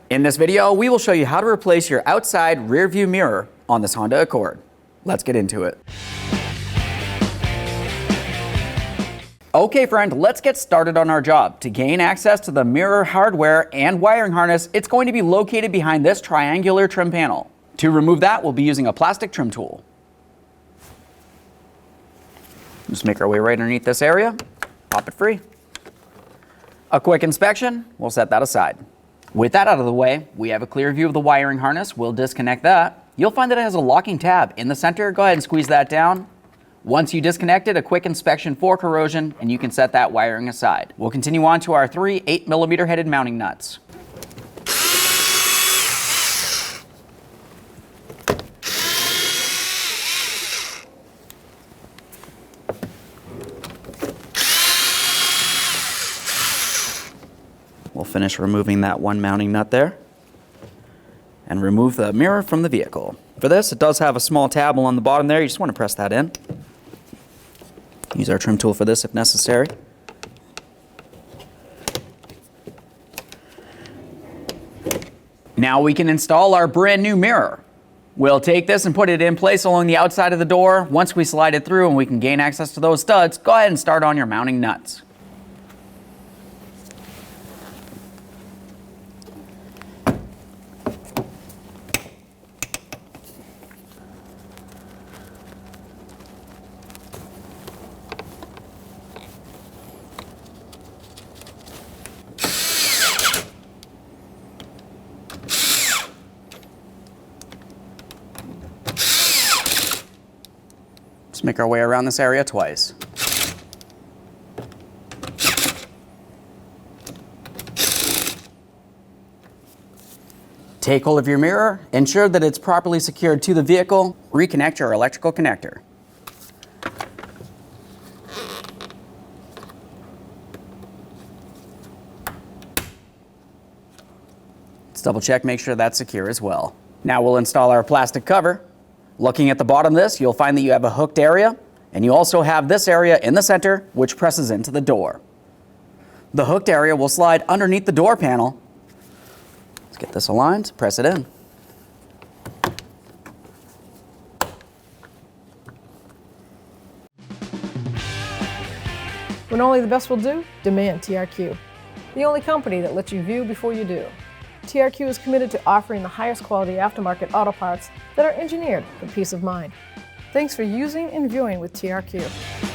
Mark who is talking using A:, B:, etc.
A: In this video, we will show you how to replace your outside rear view mirror on this Honda Accord. Let's get into it. Okay friend, let's get started on our job. To gain access to the mirror hardware and wiring harness, it's going to be located behind this triangular trim panel. To remove that, we'll be using a plastic trim tool. Just make our way right underneath this area, pop it free. A quick inspection, we'll set that aside. With that out of the way, we have a clear view of the wiring harness. We'll disconnect that. You'll find that it has a locking tab in the center. Go ahead and squeeze that down. Once you disconnect it, a quick inspection for corrosion, and you can set that wiring aside. We'll continue on to our three 8mm headed mounting nuts. We'll finish removing that one mounting nut there and remove the mirror from the vehicle. For this, it does have a small tab along the bottom there. You just want to press that in. Use our trim tool for this if necessary. Now we can install our brand new mirror. We'll take this and put it in place along the outside of the door. Once we slide it through and we can gain access to those studs, go ahead and start on your mounting nuts. Just make our way around this area twice. Take hold of your mirror, ensure that it's properly secured to the vehicle, reconnect your electrical connector. Let's double check, make sure that's secure as well. Now we'll install our plastic cover. Looking at the bottom of this, you'll find that you have a hooked area, and you also have this area in the center, which presses into the door. The hooked area will slide underneath the door panel. Let's get this aligned, press it in.
B: When only the best will do, demand TRQ. The only company that lets you view before you do. TRQ is committed to offering the highest quality aftermarket auto parts that are engineered for peace of mind. Thanks for using and viewing with TRQ.